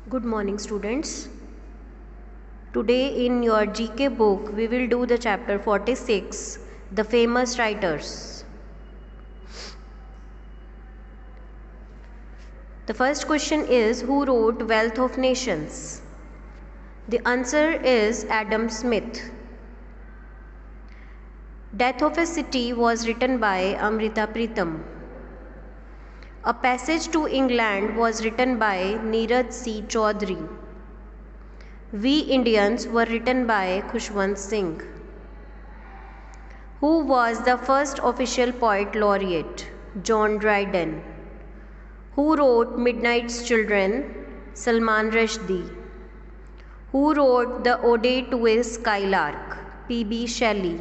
Good morning, students. Today in your GK book, we will do the chapter 46, The Famous Writers. The first question is, who wrote Wealth of Nations? The answer is Adam Smith. Death of a City was written by Amrita Pritam. A Passage to England was written by Neeraj C. Chaudhary. We Indians were written by Khushwant Singh. Who was the first official poet laureate? John Dryden. Who wrote Midnight's Children? Salman Rushdie. Who wrote The Ode to a Skylark? P.B. Shelley.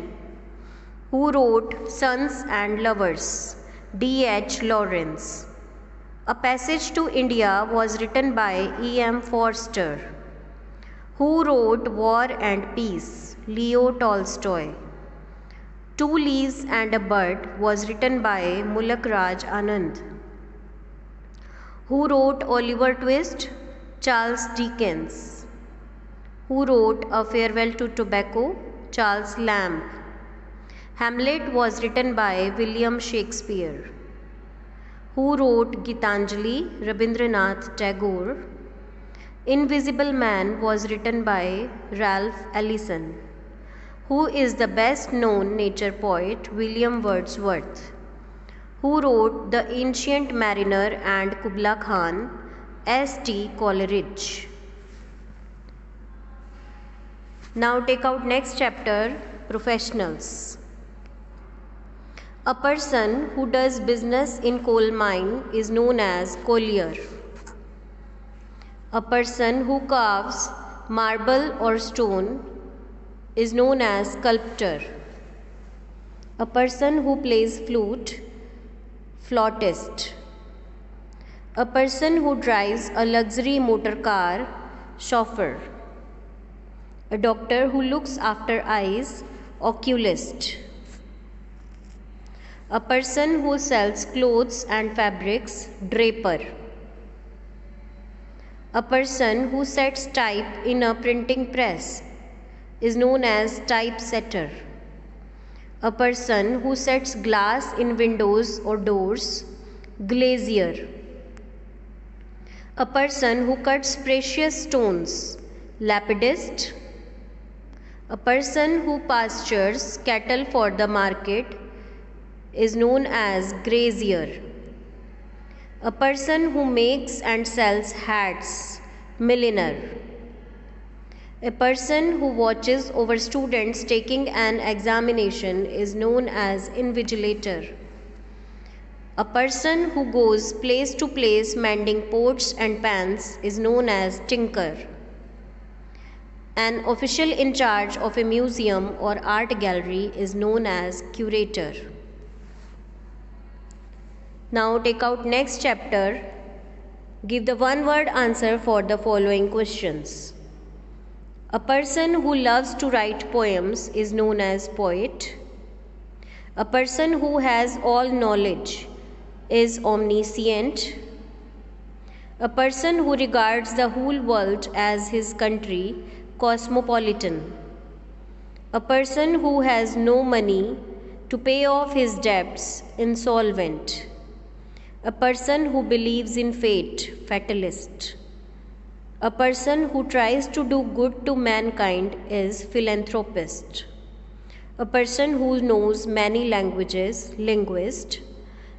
Who wrote Sons and Lovers? D.H. Lawrence. A Passage to India was written by E.M. Forster. Who wrote War and Peace? Leo Tolstoy. Two Leaves and a Bud was written by Mulak Raj Anand. Who wrote Oliver Twist? Charles Dickens. Who wrote A Farewell to Tobacco? Charles Lamb. Hamlet was written by William Shakespeare. Who wrote Gitanjali? Rabindranath Tagore. Invisible Man was written by Ralph Ellison. Who is the best known nature poet? William Wordsworth. Who wrote The Ancient Mariner and Kubla Khan? S.T. Coleridge. Now take out next chapter, Professionals. A person who does business in coal mine is known as collier. A person who carves marble or stone is known as sculptor. A person who plays flute, flautist. A person who drives a luxury motor car, chauffeur. A doctor who looks after eyes, oculist. A person who sells clothes and fabrics, draper. A person who sets type in a printing press is known as typesetter. A person who sets glass in windows or doors, glazier. A person who cuts precious stones, lapidist. A person who pastures cattle for the market is known as grazier. A person who makes and sells hats, milliner. A person who watches over students taking an examination is known as invigilator. A person who goes place to place mending pots and pans is known as tinker. An official in charge of a museum or art gallery is known as curator. Now take out next chapter. Give the one-word answer for the following questions. A person who loves to write poems is known as poet. A person who has all knowledge is omniscient. A person who regards the whole world as his country, cosmopolitan. A person who has no money to pay off his debts, insolvent. A person who believes in fate, fatalist. A person who tries to do good to mankind is philanthropist. A person who knows many languages, linguist.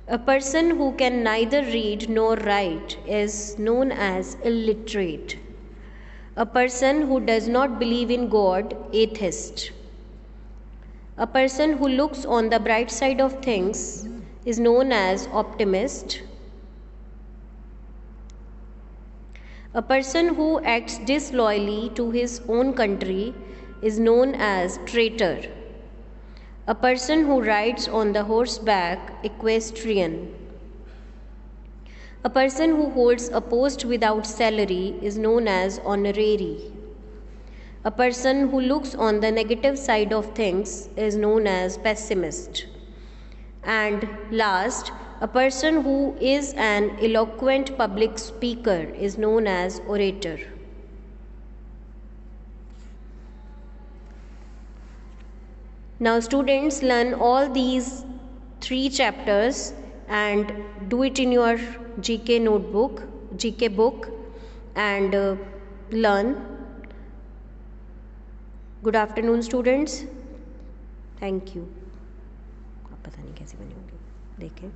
A person who can neither read nor write is known as illiterate. A person who does not believe in God, atheist. A person who looks on the bright side of things is known as optimist. A person who acts disloyally to his own country is known as traitor. A person who rides on the horseback, equestrian. A person who holds a post without salary is known as honorary. A person who looks on the negative side of things is known as pessimist. And last, A person who is an eloquent public speaker is known as orator. Now students, learn all these 3 chapters and do it in your GK notebook, GK book, and learn. Good afternoon students. Thank you. अब पता नहीं कैसे बनी होगी, देखें.